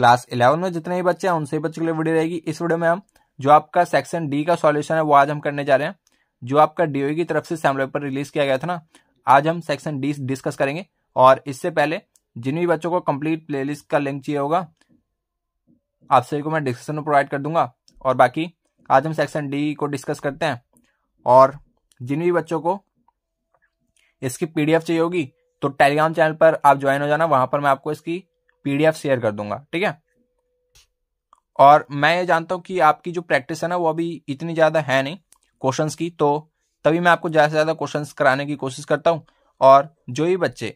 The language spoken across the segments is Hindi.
क्लास 11 में जितने भी बच्चे हैं उन सभी बच्चों के लिए वीडियो रहेगी। इस वीडियो में हम जो आपका सेक्शन डी का सॉल्यूशन है वो आज हम करने जा रहे हैं। जो आपका डीओई की तरफ से सैम पेपर रिलीज किया गया था ना, आज हम सेक्शन डी डिस्कस करेंगे। और इससे पहले जिन भी बच्चों को कंप्लीट प्लेलिस्ट का लिंक चाहिए होगा आप सभी को मैं डिस्क्रिप्शन में प्रोवाइड कर दूंगा। और बाकी आज हम सेक्शन डी को डिस्कस करते हैं। और जिन भी बच्चों को इसकी पीडीएफ चाहिए होगी तो टेलीग्राम चैनल पर आप ज्वाइन हो जाना, वहां पर मैं आपको इसकी पीडीएफ शेयर कर दूंगा, ठीक है। और मैं ये जानता हूं कि आपकी जो प्रैक्टिस है ना वो अभी इतनी ज्यादा है नहीं क्वेश्चंस की, तो तभी मैं आपको ज्यादा से ज्यादा क्वेश्चंस कराने की कोशिश करता हूं। और जो ही बच्चे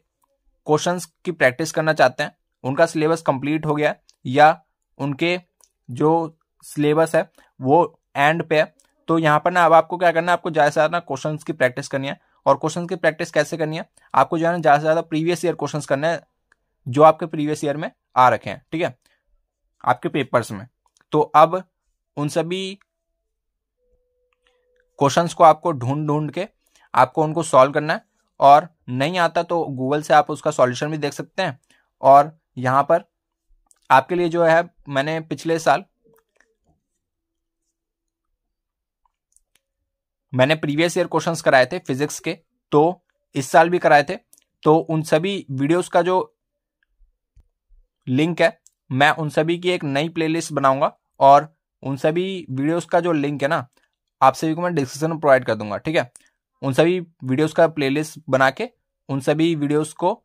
क्वेश्चंस की प्रैक्टिस करना चाहते हैं, उनका सिलेबस कंप्लीट हो गया है या उनके जो सिलेबस है वो एंड पे है, तो यहाँ पर ना अब आपको क्या करना है, आपको ज्यादा से ज्यादा क्वेश्चंस की प्रैक्टिस करनी है। और क्वेश्चंस की प्रैक्टिस कैसे करनी है, आपको जो है ना ज्यादा से ज्यादा प्रीवियस ईयर क्वेश्चंस करना है जो आपके प्रीवियस ईयर में आ रखे हैं, ठीक है, आपके पेपर्स में। तो अब उन सभी क्वेश्चंस को आपको ढूंढ ढूंढ के आपको उनको सॉल्व करना है। और नहीं आता तो गूगल से आप उसका सॉल्यूशन भी देख सकते हैं। और यहां पर आपके लिए जो है मैंने पिछले साल मैंने प्रीवियस ईयर क्वेश्चंस कराए थे फिजिक्स के, तो इस साल भी कराए थे। तो उन सभी वीडियोस का जो लिंक है मैं उन सभी की एक नई प्लेलिस्ट बनाऊंगा और उन सभी वीडियोस का जो लिंक है ना आप सभी को मैं डिस्क्रिप्शन में प्रोवाइड कर दूंगा, ठीक है। उन सभी वीडियोस का प्लेलिस्ट बना के उन सभी वीडियोस को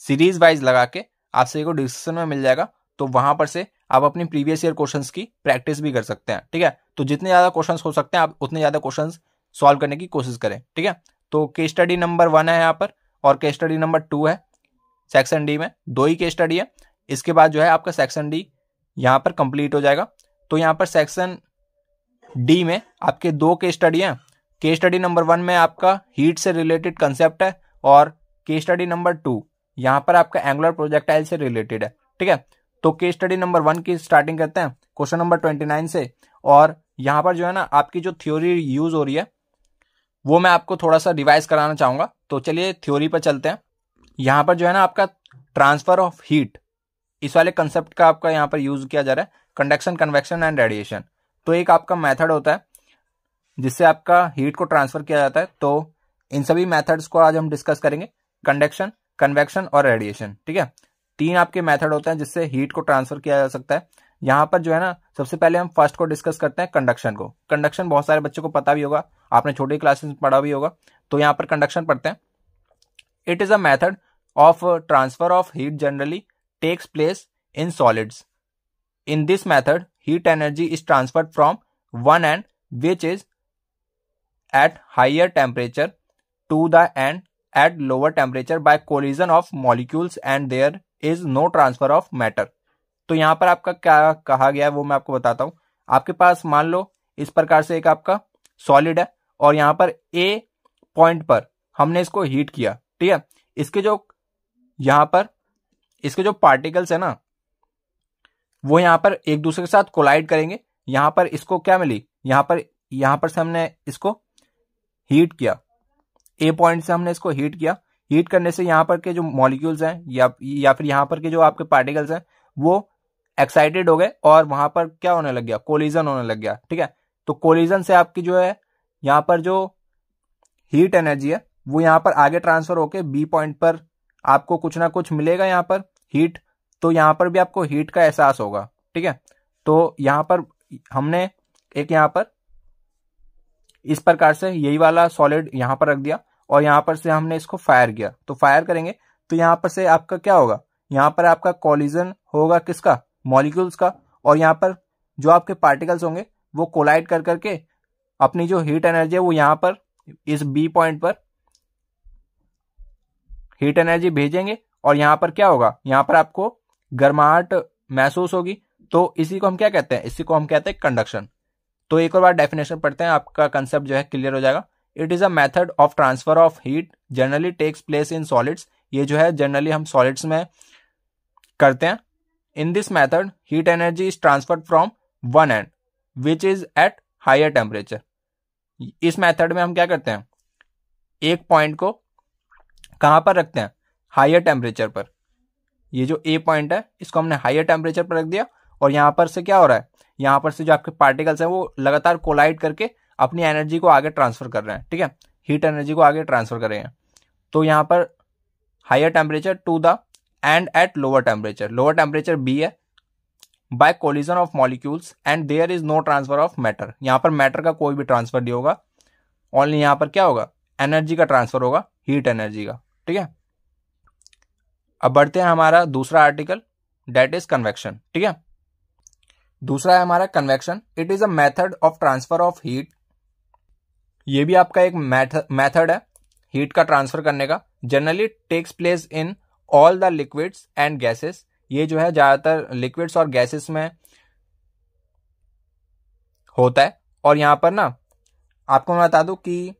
सीरीज वाइज लगा के आप सभी को डिस्क्रिप्शन में मिल जाएगा। तो वहां पर से आप अपनी प्रीवियस ईयर क्वेश्चंस की प्रैक्टिस भी कर सकते हैं, ठीक है। तो जितने ज्यादा क्वेश्चंस हो सकते हैं आप उतने ज्यादा क्वेश्चंस सॉल्व करने की कोशिश करें, ठीक है। तो केस स्टडी नंबर 1 है यहाँ पर और केस स्टडी नंबर 2 है सेक्शन डी में। 2 ही केस स्टडी है। इसके बाद जो है आपका सेक्शन डी यहाँ पर कंप्लीट हो जाएगा। तो यहाँ पर सेक्शन डी में आपके 2 केस स्टडी हैं। केस स्टडी नंबर 1 में आपका हीट से रिलेटेड कंसेप्ट है और केस स्टडी नंबर 2 यहाँ पर आपका एंगुलर प्रोजेक्टाइल से रिलेटेड है, ठीक है। तो केस स्टडी नंबर 1 की स्टार्टिंग करते हैं क्वेश्चन नंबर 29 से। और यहाँ पर जो है ना आपकी जो थ्योरी यूज हो रही है वो मैं आपको थोड़ा सा रिवाइज कराना चाहूंगा। तो चलिए थ्योरी पर चलते हैं। यहाँ पर जो है ना आपका ट्रांसफर ऑफ हीट, इस वाले कंसेप्ट का आपका यहाँ पर यूज किया जा रहा है, कंडक्शन, कन्वेक्शन एंड रेडिएशन। तो एक आपका मेथड होता है जिससे आपका हीट को ट्रांसफर किया जाता है। तो इन सभी मेथड्स को आज हम डिस्कस करेंगे, कंडक्शन, कन्वेक्शन और रेडिएशन, ठीक है। 3 आपके मेथड होते हैं जिससे हीट को ट्रांसफर किया जा सकता है। यहाँ पर जो है ना सबसे पहले हम फर्स्ट को डिस्कस करते हैं कंडक्शन को। कंडक्शन बहुत सारे बच्चों को पता भी होगा, आपने छोटी क्लासेस में पढ़ा भी होगा। तो यहाँ पर कंडक्शन पढ़ते हैं। It is a method of transfer of heat generally takes place in solids. In this method, heat energy is transferred from one end which is at higher temperature to the end at lower temperature by collision of molecules and there is no transfer of matter. तो यहाँ पर आपका क्या कहा गया है वो मैं आपको बताता हूँ। आपके पास मान लो इस प्रकार से एक आपका सॉलिड है और यहाँ पर A पॉइंट पर हमने इसको हीट किया, ठीक है। इसके जो यहाँ पर इसके जो पार्टिकल्स है ना वो यहाँ पर एक दूसरे के साथ कोलाइड करेंगे। यहाँ पर इसको क्या मिली, यहाँ पर से हमने इसको हीट किया, ए पॉइंट से हमने इसको हीट किया। हीट करने से यहाँ पर के जो मॉलिक्यूल्स हैं या फिर यहाँ पर के जो आपके पार्टिकल्स हैं वो एक्साइटेड हो गए और वहां पर क्या होने लग गया, कोलिजन होने लग गया, ठीक है। तो कोलिजन से आपकी जो है यहाँ पर जो हीट एनर्जी है वो यहाँ पर आगे ट्रांसफर होके बी पॉइंट पर आपको कुछ ना कुछ मिलेगा यहाँ पर हीट। तो यहाँ पर भी आपको हीट का एहसास होगा, ठीक है। तो यहाँ पर हमने एक यहाँ पर इस प्रकार से यही वाला सॉलिड यहाँ पर रख दिया और यहाँ पर से हमने इसको फायर किया। तो फायर करेंगे तो यहाँ पर से आपका क्या होगा, यहाँ पर आपका कोलिजन होगा किसका, मॉलिक्यूल्स का। और यहाँ पर जो आपके पार्टिकल्स होंगे वो कोलाइड कर करके अपनी जो हीट एनर्जी है वो यहाँ पर इस बी पॉइंट पर हीट एनर्जी भेजेंगे और यहाँ पर क्या होगा, यहाँ पर आपको गर्माहट महसूस होगी। तो इसी को हम क्या कहते हैं, इसी को हम कहते हैं कंडक्शन। तो एक और बार डेफिनेशन पढ़ते हैं, आपका कंसेप्ट जो है क्लियर हो जाएगा। It is a method of transfer of heat generally takes place in solids. ये जो है जनरली हम सॉलिड्स में करते हैं। In this method heat energy is transferred from one end which is at higher temperature. इस मेथड में हम क्या करते हैं, एक पॉइंट को कहां पर रखते हैं, हायर टेम्परेचर पर। ये जो ए पॉइंट है इसको हमने हायर टेम्परेचर पर रख दिया, और यहाँ पर से क्या हो रहा है, यहाँ पर से जो आपके पार्टिकल्स हैं वो लगातार कोलाइड करके अपनी एनर्जी को आगे ट्रांसफर कर रहे हैं, ठीक है, हीट एनर्जी को आगे ट्रांसफर कर रहे हैं। तो यहाँ पर higher temperature to the end at lower temperature B है, by collision of molecules and there is no transfer of matter. यहाँ पर मैटर का कोई भी ट्रांसफर नहीं होगा, ओनली यहाँ पर क्या होगा, एनर्जी का ट्रांसफर होगा, हीट एनर्जी का, ठीक है। अब बढ़ते हैं हमारा दूसरा आर्टिकल, दैट इज कन्वेक्शन, ठीक है। दूसरा है हमारा convection. It is a method of transfer of heat. ये भी आपका एक मेथड है हीट का ट्रांसफर करने का। Generally takes place in all the liquids and gases. ये जो है ज्यादातर लिक्विड्स और गैसेस में होता है। और यहां पर ना आपको मैं बता दूं कि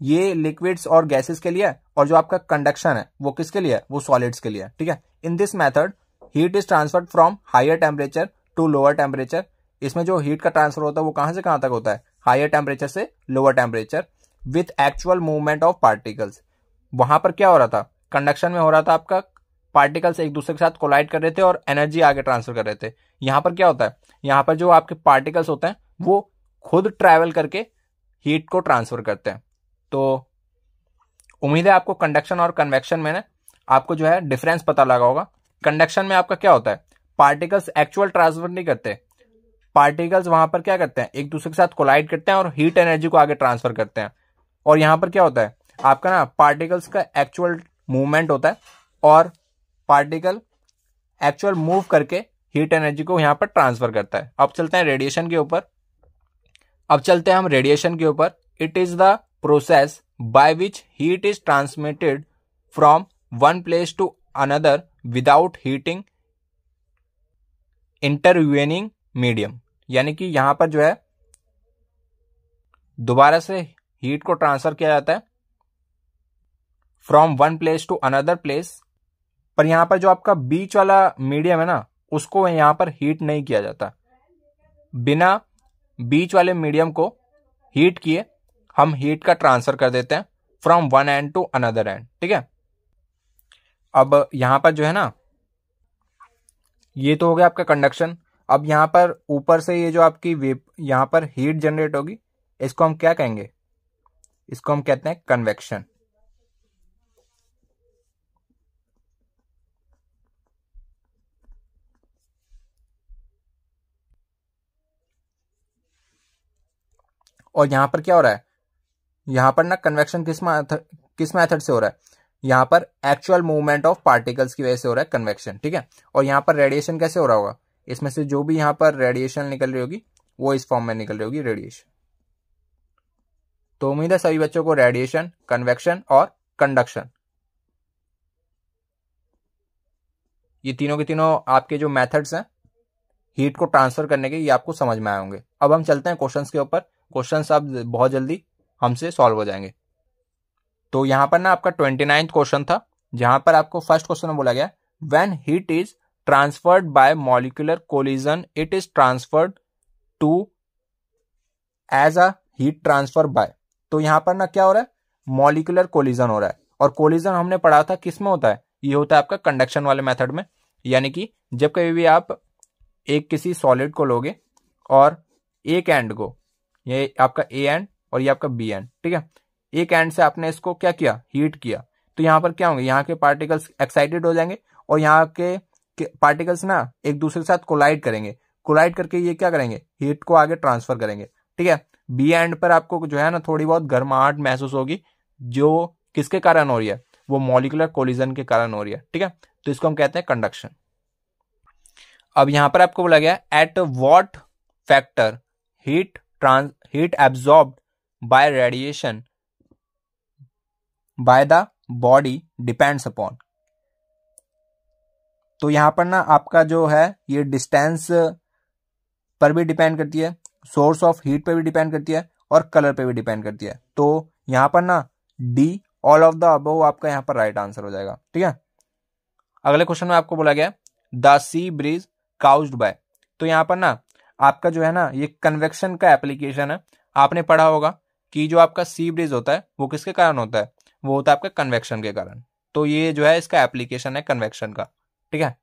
ये लिक्विड्स और गैसेस के लिए है, और जो आपका कंडक्शन है वो किसके लिए है, वो सॉलिड्स के लिए है, ठीक है। In this method heat is transferred from higher temperature to lower temperature. इसमें जो हीट का ट्रांसफर होता है वो कहां से कहां तक होता है, हायर टेम्परेचर से lower temperature, with actual movement of particles. वहां पर क्या हो रहा था, कंडक्शन में हो रहा था आपका, पार्टिकल्स एक दूसरे के साथ कोलाइड कर रहे थे और एनर्जी आगे ट्रांसफर कर रहे थे। यहां पर क्या होता है, यहां पर जो आपके पार्टिकल्स होते हैं वो खुद ट्रैवल करके हीट को ट्रांसफर करते हैं। तो उम्मीद है आपको कंडक्शन और कन्वेक्शन में ना आपको जो है डिफरेंस पता लगा होगा। कंडक्शन में आपका क्या होता है, पार्टिकल्स एक्चुअल ट्रांसफर नहीं करते, पार्टिकल्स वहां पर क्या करते हैं, एक दूसरे के साथ कोलाइड करते हैं और हीट एनर्जी को आगे ट्रांसफर करते हैं। और यहां पर क्या होता है आपका ना, पार्टिकल्स का एक्चुअल मूवमेंट होता है और पार्टिकल एक्चुअल मूव करके हीट एनर्जी को यहां पर ट्रांसफर करता है। अब चलते हैं रेडिएशन के ऊपर। It is the process by which heat is transmitted from one place to another without heating intervening medium. यानी कि यहां पर जो है दोबारा से हीट को ट्रांसफर किया जाता है from one place to another place, पर यहां पर जो आपका बीच वाला मीडियम है ना उसको यहां पर हीट नहीं किया जाता। बिना बीच वाले मीडियम को हीट किए हम हीट का ट्रांसफर कर देते हैं from one end to another end, ठीक है। अब यहां पर जो है ना, ये तो हो गया आपका कंडक्शन। अब यहां पर ऊपर से ये जो आपकी वेप यहां पर हीट जनरेट होगी, इसको हम क्या कहेंगे, इसको हम कहते हैं कन्वेक्शन। और यहां पर क्या हो रहा है, यहां पर ना कन्वेक्शन किस मेथड से हो रहा है, यहां पर एक्चुअल मूवमेंट ऑफ पार्टिकल्स की वजह से हो रहा है कन्वेक्शन, ठीक है। और यहां पर रेडिएशन कैसे हो रहा होगा, इसमें से जो भी यहां पर रेडिएशन निकल रही होगी वो इस फॉर्म में निकल रही होगी, रेडिएशन। तो उम्मीद है सभी बच्चों को रेडिएशन, कन्वेक्शन और कंडक्शन ये तीनों के तीनों आपके जो मेथड्स हैं हीट को ट्रांसफर करने के, ये आपको समझ में आए होंगे। अब हम चलते हैं क्वेश्चंस के ऊपर। क्वेश्चंस अब बहुत जल्दी हमसे सॉल्व हो जाएंगे। तो यहां पर ना आपका 29th क्वेश्चन था, जहां पर आपको फर्स्ट क्वेश्चन में बोला गया when heat is transferred by molecular collision it is transferred to as a heat transfer by. तो यहां पर ना क्या हो रहा है, मॉलिक्यूलर कोलिजन हो रहा है। और कोलिजन हमने पढ़ा था किस में होता है, ये होता है आपका कंडक्शन वाले मेथड में। यानी कि जब कभी भी आप एक किसी सॉलिड को लोगे और एक एंड को, ये आपका ए एंड और ये आपका बी एंड, ठीक है, एक एंड से आपने इसको क्या किया, हीट किया, तो यहां पर क्या होंगे, यहाँ के पार्टिकल्स एक्साइटेड हो जाएंगे और यहाँ के पार्टिकल्स ना एक दूसरे के साथ कोलाइड करेंगे। कोलाइड करके ये क्या करेंगे, हीट को आगे ट्रांसफर करेंगे, ठीक है। बी एंड पर आपको जो है ना थोड़ी बहुत गर्माहट महसूस होगी, जो किसके कारण हो रही है, वो मॉलिक्यूलर कोलिजन के कारण हो रही है, ठीक है। तो इसको हम कहते हैं कंडक्शन। अब यहां पर आपको बोला गया at what factor heat absorbed bye radiation by the body depends upon. तो यहां पर ना आपका जो है ये डिस्टेंस पर भी डिपेंड करती है, सोर्स ऑफ हीट पे भी डिपेंड करती है और कलर पे भी डिपेंड करती है। तो यहां पर ना D all of the above आपका यहां पर राइट आंसर हो जाएगा, ठीक है। अगले क्वेश्चन में आपको बोला गया the sea breeze caused bye. तो यहां पर ना आपका जो है ना ये कन्वेक्शन का एप्लीकेशन है। आपने पढ़ा होगा कि जो आपका सी ब्रीज होता है वो किसके कारण होता है, वो होता है आपका कन्वेक्शन के कारण। तो ये जो है इसका एप्लीकेशन है कन्वेक्शन का, ठीक है।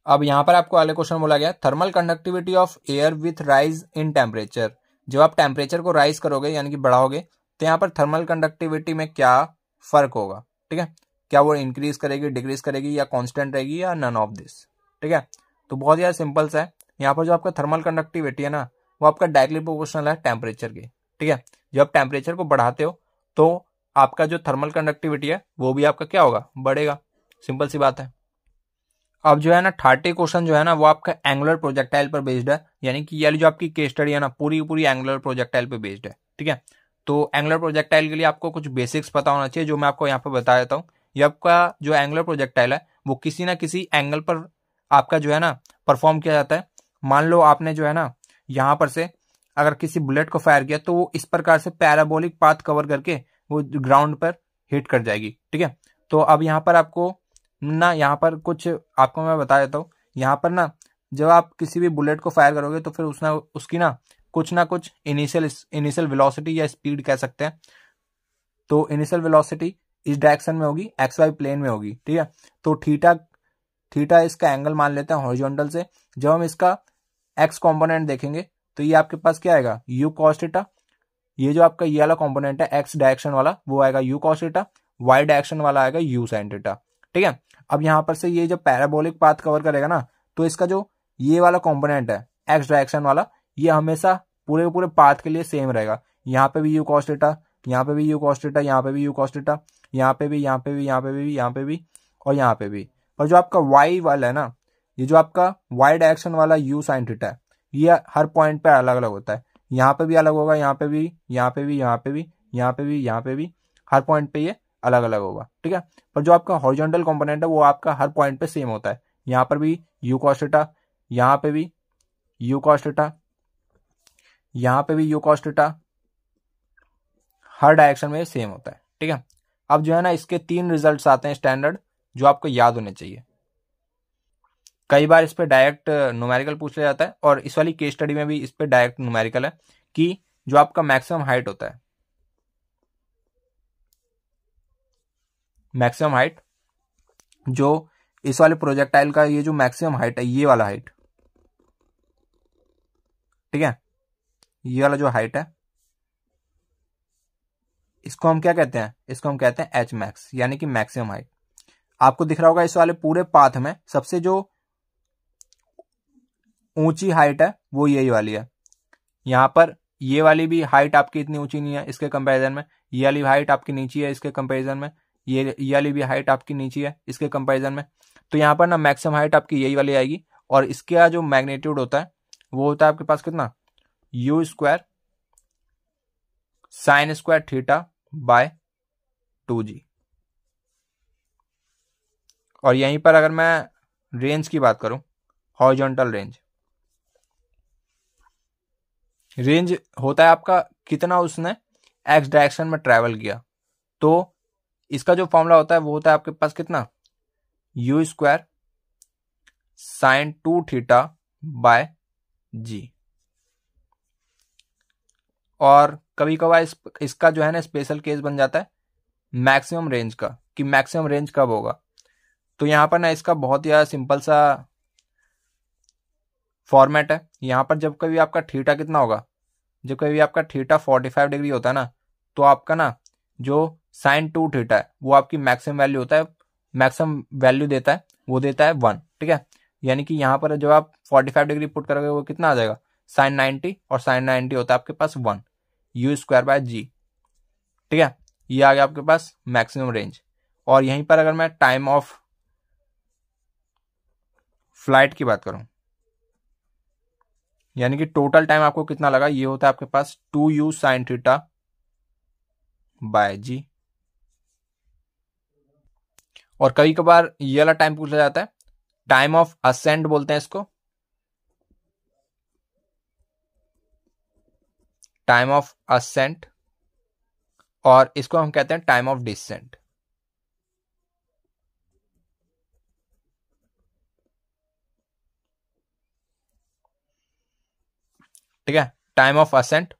अब यहाँ पर आपको अगले क्वेश्चन बोला गया thermal conductivity of air with rise in temperature. जब आप टेम्परेचर को राइज करोगे यानी कि बढ़ाओगे तो यहाँ पर थर्मल कंडक्टिविटी में क्या फर्क होगा, ठीक है। क्या वो इंक्रीज करेगी, डिक्रीज करेगी, या कांस्टेंट रहेगी, या नन ऑफ दिस, ठीक है। तो बहुत ज़्यादा सिंपल सा है। यहाँ पर जो आपका थर्मल कंडक्टिविटी है ना वो आपका डायरेक्टली प्रोपोर्शनल है टेम्परेचर के, ठीक है। जब आप टेम्परेचर को बढ़ाते हो तो आपका जो थर्मल कंडक्टिविटी है वो भी आपका क्या होगा, बढ़ेगा। सिंपल सी बात है। अब जो है ना 30 क्वेश्चन जो है ना वो आपका एंगुलर प्रोजेक्टाइल पर बेस्ड है, यानी कि ये जो आपकी केस स्टडी है ना पूरी पूरी एंगुलर प्रोजेक्टाइल पर बेस्ड है, ठीक है। तो एंगुलर प्रोजेक्टाइल के लिए आपको कुछ बेसिक्स पता होना चाहिए जो मैं आपको यहाँ पर बता देता हूँ। ये आपका जो एंगुलर प्रोजेक्टाइल है वो किसी ना किसी एंगल पर आपका जो है ना परफॉर्म किया जाता है। मान लो आपने जो है ना यहाँ पर से अगर किसी बुलेट को फायर किया तो वो इस प्रकार से पैराबोलिक पाथ कवर करके वो ग्राउंड पर हिट कर जाएगी, ठीक है। तो अब यहाँ पर आपको ना यहाँ पर कुछ आपको मैं बता देता हूँ। यहाँ पर ना जब आप किसी भी बुलेट को फायर करोगे तो फिर उसकी ना कुछ इनिशियल वेलोसिटी या स्पीड कह सकते हैं। तो इनिशियल वेलोसिटी इस डायरेक्शन में होगी, एक्स वाई प्लेन में होगी, ठीक है। तो थीटा इसका एंगल मान लेते हैं हॉरिजॉन्टल से। जब हम इसका एक्स कंपोनेंट देखेंगे तो ये आपके पास क्या आएगा, यू कॉस थीटा। ये जो आपका ये वाला कंपोनेंट है एक्स डायरेक्शन वाला वो आएगा u cos theta, y direction वाला आएगा यू साइन थीटा, ठीक है। अब यहाँ पर से ये जो पैराबोलिक पाथ कवर करेगा ना तो इसका जो ये वाला कंपोनेंट है एक्स डायरेक्शन वाला ये हमेशा पूरे पाथ के लिए सेम रहेगा। यहाँ पे भी यू कॉस थीटा, यहाँ पे भी यू कॉस थीटा, यहाँ पे भी यू कॉस थीटा, यहाँ पे भी, यहाँ पे भी, यहाँ पे भी, यहाँ पे भी और यहाँ पे भी। और जो आपका वाई वाला है ना ये जो आपका वाई डायरेक्शन वाला यू साइन थीटा है ये हर पॉइंट पे अलग अलग होता है। यहाँ पे भी अलग होगा, यहाँ पे भी, यहाँ पे भी, यहाँ पे भी, यहाँ पे भी, यहाँ पे भी, हर पॉइंट पे ये अलग अलग होगा, ठीक है। पर जो आपका हॉरिजॉन्टल कंपोनेंट है वो आपका हर पॉइंट पे सेम होता है। यहाँ पर भी यू कॉस थीटा, यहाँ पे भी यू कॉस थीटा, यहाँ पे भी you cos theta, her direction में सेम होता है, ठीक है। अब जो है ना इसके 3 रिजल्ट्स आते हैं स्टैंडर्ड जो आपको याद होने चाहिए। कई बार इस पे डायरेक्ट न्यूमेरिकल पूछ लिया जाता है और इस वाली केस स्टडी में भी इस पे डायरेक्ट न्यूमेरिकल है कि जो आपका मैक्सिमम हाइट होता है, मैक्सिमम हाइट जो इस वाले प्रोजेक्टाइल का ये जो मैक्सिमम हाइट है ये वाला हाइट, ठीक है, ये वाला जो हाइट है इसको हम क्या कहते हैं, इसको हम कहते हैं एच मैक्स यानी कि मैक्सिमम हाइट। आपको दिख रहा होगा इस वाले पूरे पाथ में सबसे जो ऊंची हाइट है वो यही वाली है। यहाँ पर ये वाली भी हाइट आपकी इतनी ऊंची नहीं है इसके कंपैरिजन में, ये वाली हाइट आपकी नीची है इसके कंपैरिजन में, ये वाली भी हाइट आपकी नीची है इसके कंपैरिजन में। तो यहाँ पर ना मैक्सिमम हाइट आपकी यही वाली आएगी और इसका जो मैग्नीट्यूड होता है वो होता है आपके पास कितना, U square sine square theta by 2g। और यहीं पर अगर मैं रेंज की बात करूं, हॉरिजॉन्टल रेंज होता है आपका कितना उसने एक्स डायरेक्शन में ट्रैवल किया। तो इसका जो फॉर्मूला होता है वो होता है आपके पास कितना, U square sine 2 theta by g. और कभी कभार इसका जो है ना स्पेशल केस बन जाता है मैक्सिमम रेंज का कि मैक्सिमम रेंज कब होगा। तो यहाँ पर ना इसका बहुत ही सिंपल सा फॉर्मेट है। यहाँ पर जब कभी आपका थीटा कितना होगा, जब कभी आपका थीटा 45 डिग्री होता है ना तो आपका ना जो साइन 2 थीटा है वो आपकी मैक्सिमम वैल्यू होता है, मैक्सिमम वैल्यू देता है वो देता है 1, ठीक है। यानी कि यहाँ पर जब आप 45 डिग्री पुट करोगे वो कितना आ जाएगा, साइन 90 और साइन 90 होता है आपके पास 1 यू स्क्वायर बाय जी, ठीक है। ये आ गया आपके पास मैक्सिमम रेंज। और यहीं पर अगर मैं टाइम ऑफ फ्लाइट की बात करूं यानी कि टोटल टाइम आपको कितना लगा, ये होता है आपके पास 2u sine theta by g. और कभी कबार ये वाला टाइम पूछा जाता है, टाइम ऑफ असेंट बोलते हैं इसको, टाइम ऑफ असेंट, और इसको हम कहते हैं टाइम ऑफ डिसेंट। ठीक है, टाइम ऑफ असेंट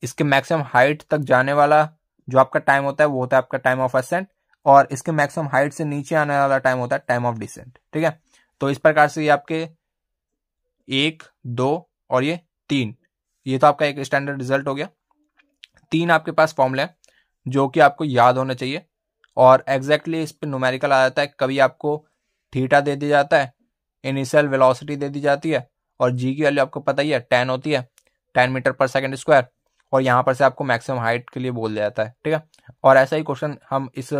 इसके मैक्सिमम हाइट तक जाने वाला जो आपका टाइम होता है वो होता है आपका टाइम ऑफ असेंट। और इसके मैक्सिमम हाइट से नीचे आने वाला टाइम होता है टाइम ऑफ डिसेंट। ठीक है, तो इस प्रकार से ये आपके 1, 2 और ये 3, ये तो आपका एक स्टैंडर्ड रिजल्ट हो गया। 3 आपके पास फॉर्मूले हैं जो कि आपको याद होने चाहिए और एग्जैक्टली इस पे न्यूमेरिकल आ जाता है। कभी आपको थीटा दे दिया जाता है, इनिशियल वेलोसिटी दे दी जाती है और जी की वैल्यू आपको पता ही है 10 होती है, 10 मीटर पर सेकंड स्क्वायर, और यहाँ पर से आपको मैक्सिमम हाइट के लिए बोल दिया जाता है। ठीक है, और ऐसा ही क्वेश्चन हम इस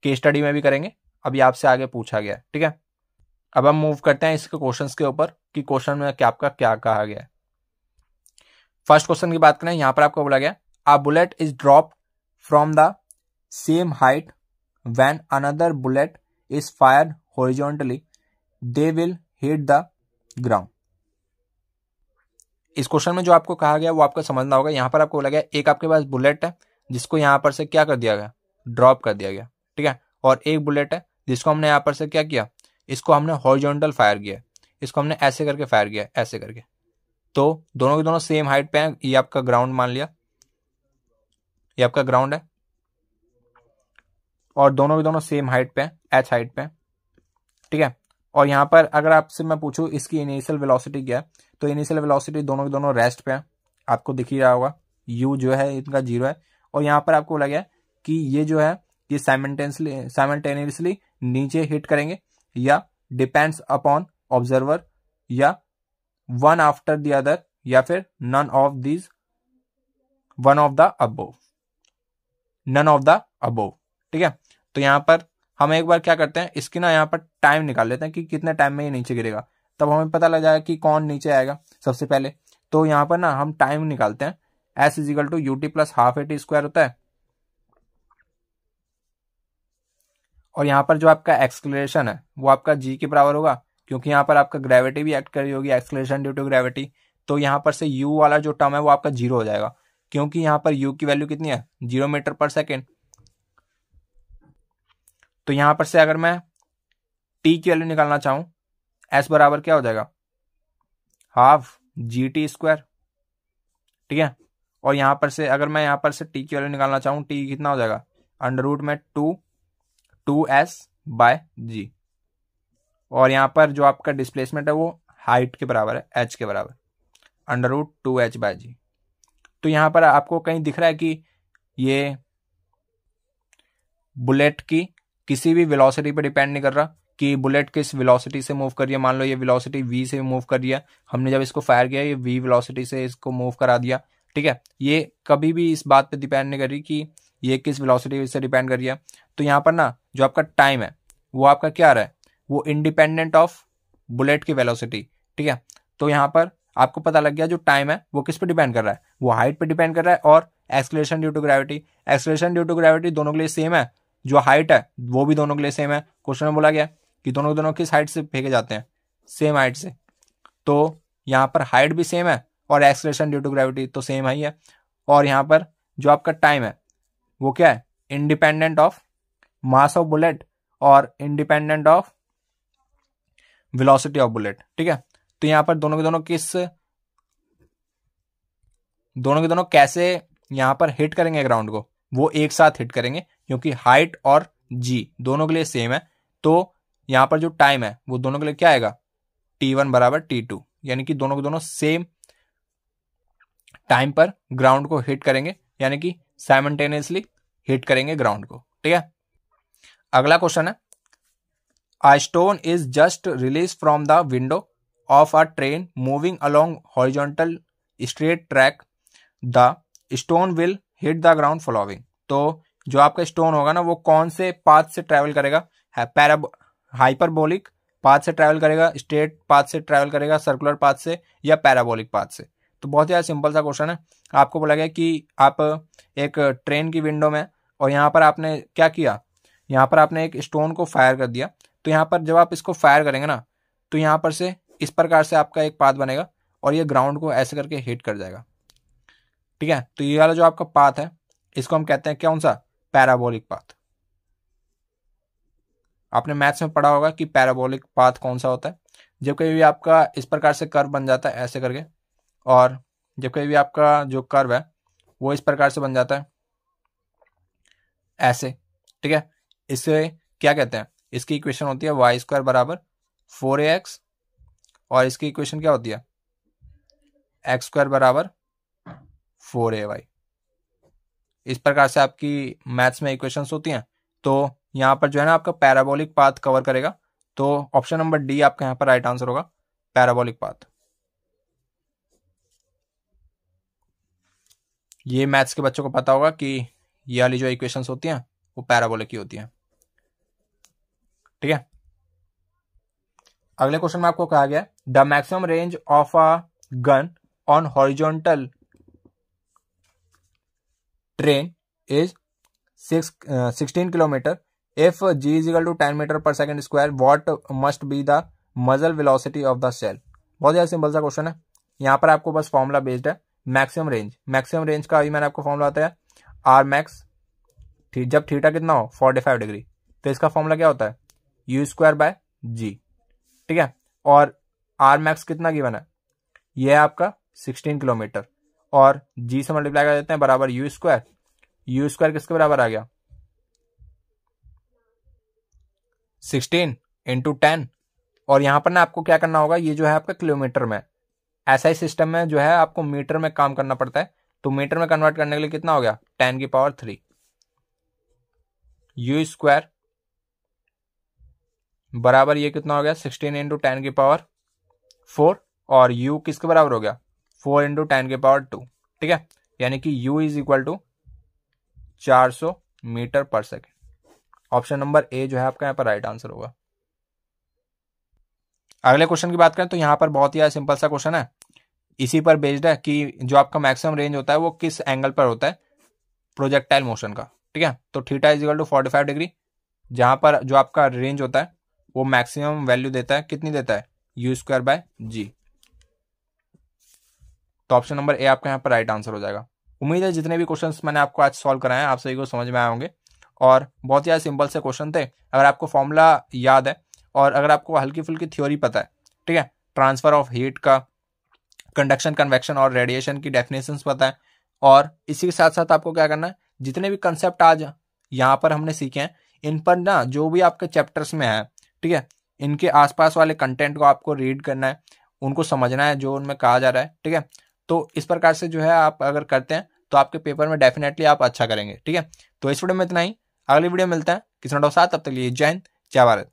केस स्टडी में भी करेंगे, अभी आपसे आगे पूछा गया है। ठीक है, अब हम मूव करते हैं इसके क्वेश्चंस के ऊपर कि क्वेश्चन में क्या आपका क्या कहा गया है। फर्स्ट क्वेश्चन की बात करें, यहां पर आपको बोला गया a bullet is drop from the same height when another bullet is fired horizontally they will hit the ground. इस क्वेश्चन में जो आपको कहा गया वो आपको समझना होगा। यहां पर आपको बोला गया एक आपके पास बुलेट है जिसको यहां पर से क्या कर दिया गया, ड्रॉप कर दिया गया। ठीक है, और एक बुलेट है जिसको हमने यहां पर से क्या किया, इसको हमने हॉरिजॉन्टल फायर किया, इसको हमने ऐसे करके फायर किया, ऐसे करके। तो दोनों के दोनों सेम हाइट पे हैं, ये आपका ग्राउंड मान लिया, ये आपका ग्राउंड है और दोनों के दोनों सेम हाइट पे हैं, एच हाइट पे हैं। ठीक है, और यहां पर अगर आपसे मैं पूछूं इसकी इनिशियल वेलोसिटी क्या है, तो इनिशियल वेलोसिटी दोनों के दोनों रेस्ट पे है, आपको दिख ही रहा होगा, u जो है इनका 0 है। और यहां पर आपको बोला गया कि ये जो है ये साइमल्टेनियसली नीचे हिट करेंगे या डिपेंड्स अपॉन ऑब्जर्वर या वन आफ्टर द अदर या फिर none of these, one of the above, none of the above. ठीक है, तो यहां पर हम एक बार क्या करते हैं, इसकी ना यहाँ पर टाइम निकाल लेते हैं कि कितने टाइम में ये नीचे गिरेगा, तब हमें पता लग जाएगा कि कौन नीचे आएगा सबसे पहले। तो यहाँ पर ना हम टाइम निकालते हैं, s is equal to ut plus half at square होता है, और यहाँ पर जो आपका एक्सलेरेशन है वो आपका g के बराबर होगा, क्योंकि यहाँ पर आपका ग्रेविटी भी एक्ट कर रही होगी, एक्सलेरेशन ड्यू टू ग्रेविटी। तो यहाँ पर से u वाला जो टर्म है वो आपका 0 हो जाएगा, क्योंकि यहाँ पर u की वैल्यू कितनी है, 0 मीटर पर सेकेंड। तो यहां पर से अगर मैं t की वैल्यू निकालना चाहूं, s बराबर क्या हो जाएगा, हाफ gt स्क्वायर। ठीक है, और यहां पर से अगर मैं यहां पर से t की वैल्यू निकालना चाहूं, t कितना हो जाएगा, अंडर रूट में 2s बाय g, और यहां पर जो आपका डिस्प्लेसमेंट है वो हाइट के बराबर है, h के बराबर, under root 2h bye g। तो यहां पर आपको कहीं दिख रहा है कि ये बुलेट की किसी भी वेलोसिटी पे डिपेंड नहीं कर रहा कि बुलेट किस वेलोसिटी से मूव कर रही है। मान लो ये वेलोसिटी v से मूव कर रही है, हमने जब इसको फायर किया ये v वेलोसिटी से इसको मूव करा दिया। ठीक है, ये कभी भी इस बात पे डिपेंड नहीं कर रही कि ये किस वेलोसिटी से डिपेंड कर रही है। तो यहाँ पर ना जो आपका टाइम है वो आपका क्या आ रहा है, वो इंडिपेंडेंट ऑफ बुलेट की वेलोसिटी। ठीक है, तो यहाँ पर आपको पता लग गया जो टाइम है वो किस पे डिपेंड कर रहा है, वो हाइट पे डिपेंड कर रहा है और acceleration due to gravity, acceleration due to gravity दोनों के लिए सेम है, जो हाइट है वो भी दोनों के लिए सेम है। क्वेश्चन में बोला गया कि दोनों दोनों किस हाइट से फेंके जाते हैं, सेम हाइट से। तो यहाँ पर हाइट भी सेम है और एक्सलेरेशन ड्यू टू ग्रेविटी तो सेम ही है, और यहाँ पर जो आपका टाइम है वो क्या है, independent of mass of bullet और independent of velocity of bullet. ठीक है, तो यहाँ पर दोनों के दोनों कैसे यहाँ पर हिट करेंगे ग्राउंड को, वो एक साथ हिट करेंगे, क्योंकि हाइट और g दोनों के लिए सेम है। तो यहाँ पर जो टाइम है वो दोनों के लिए क्या आएगा, t1 बराबर t2, यानी कि दोनों के दोनों सेम टाइम पर ग्राउंड को हिट करेंगे, यानी कि साइमल्टेनियसली हिट करेंगे ग्राउंड को। ठीक है, अगला क्वेश्चन है, a stone is just release from the window of a train moving along horizontal straight track, the stone will hit the ground following. तो जो आपका स्टोन होगा ना वो कौन से पाथ से ट्रेवल करेगा, हाइपरबोलिक पाथ से ट्रेवल करेगा, स्ट्रेट पाथ से ट्रेवल करेगा, सर्कुलर पाथ से, या पैराबोलिक पाथ से। तो बहुत ही सिंपल सा क्वेश्चन है। आपको बोला गया कि आप एक ट्रेन की विंडो में, और यहाँ पर आपने क्या किया, यहाँ पर आपने एक स्टोन को फायर कर दिया। तो यहाँ पर जब आप इसको फायर करेंगे ना, तो यहाँ पर से इस प्रकार से आपका एक पाथ बनेगा और ये ग्राउंड को ऐसे करके हिट कर जाएगा। ठीक है, तो ये वाला जो आपका पाथ है इसको हम कहते हैं कौन सा, पैराबोलिक पाथ। आपने मैथ्स में पढ़ा होगा कि पैराबोलिक पाथ कौन सा होता है, जब कभी भी आपका इस प्रकार से कर्व बन जाता है ऐसे करके, और जब कभी भी आपका जो कर्व है वो इस प्रकार से बन जाता है ऐसे। ठीक ठीक है। इसे क्या कहते हैं, इसकी इक्वेशन होती है वाई स्क्वायर बराबर 4ax और इसकी इक्वेशन क्या होती है एक्स स्क्वायर बराबर 4ay। इस प्रकार से आपकी मैथ्स में इक्वेशंस होती हैं। तो यहाँ पर जो है ना आपका पैराबोलिक पाथ कवर करेगा, तो ऑप्शन नंबर डी आपका यहाँ पर राइट आंसर होगा, पैराबोलिक पाथ। ये मैथ्स के बच्चों को पता होगा कि ये वाली जो इक्वेशंस होती हैं वो पैराबोलिक की होती हैं, ठीक है। अगले क्वेश्चन में आपको कहा गया the maximum range of a gun on horizontal train is 16 kilometre if g is equal to 10 metre per second square what must be the muzzle velocity of the shell. बहुत ज्यादा सिंपल सा क्वेश्चन है। यहाँ पर आपको बस फॉर्मूला बेस्ड है मैक्सिमम रेंज का अभी मैंने आपको फॉर्मूला बताया आर मैक्स, जब थीटा कितना हो 45 डिग्री, तो इसका फॉर्मूला क्या होता है यू स्क्वायर बाय जी, ठीक है। और आर मैक्स कितना गिवन है, ये है आपका 16 किलोमीटर और जी से मल्टीप्लाई कर देते हैं बराबर यू स्क्वायर किसके बराबर आ गया 16 इंटू 10। और यहां पर ना आपको क्या करना होगा, ये जो है आपका किलोमीटर में, ऐसा ही सिस्टम में जो है आपको मीटर में काम करना पड़ता है, तो मीटर में कन्वर्ट करने के लिए कितना हो गया 10 की पावर 3 यू स्क्वायर बराबर ये कितना हो गया 16 इंटू 10 की पावर 4 और u किसके बराबर हो गया 4 इंटू 10 की पावर 2, ठीक है। यानी कि u is equal to 400 metre per second. Option number A जो है आपका यहाँ पर राइट आंसर होगा। अगले क्वेश्चन की बात करें तो यहाँ पर बहुत ही सिंपल सा क्वेश्चन है, इसी पर बेस्ड है कि जो आपका मैक्सिमम रेंज होता है वो किस एंगल पर होता है प्रोजेक्टाइल मोशन का, ठीक है। तो theta is equal to 45 degree, जहां पर जो आपका रेंज होता है वो मैक्सिमम वैल्यू देता है, कितनी देता है यू स्क्वायर बाय जी। तो ऑप्शन नंबर ए आपका यहाँ पर राइट आंसर हो जाएगा। उम्मीद है जितने भी क्वेश्चंस मैंने आपको आज सॉल्व कराए हैं आप सभी को समझ में आए होंगे और बहुत ही सिंपल से क्वेश्चन थे। अगर आपको फॉर्मूला याद है और अगर आपको हल्की फुल्की थ्योरी पता है, ठीक है, ट्रांसफर ऑफ हीट का, कंडक्शन, कन्वेक्शन और रेडिएशन की डेफिनेशंस पता है, और इसी के साथ साथ आपको क्या करना है, जितने भी कंसेप्ट आज यहाँ पर हमने सीखे हैं इन पर ना जो भी आपके चैप्टर्स में है, ठीक है, इनके आसपास वाले कंटेंट को आपको रीड करना है, उनको समझना है जो उनमें कहा जा रहा है, ठीक है। तो इस प्रकार से जो है आप अगर करते हैं तो आपके पेपर में डेफिनेटली आप अच्छा करेंगे, ठीक है। तो इस वीडियो में इतना ही, अगली वीडियो मिलता है किसी नए साथ, तब तक के लिए जय हिंद जय भारत।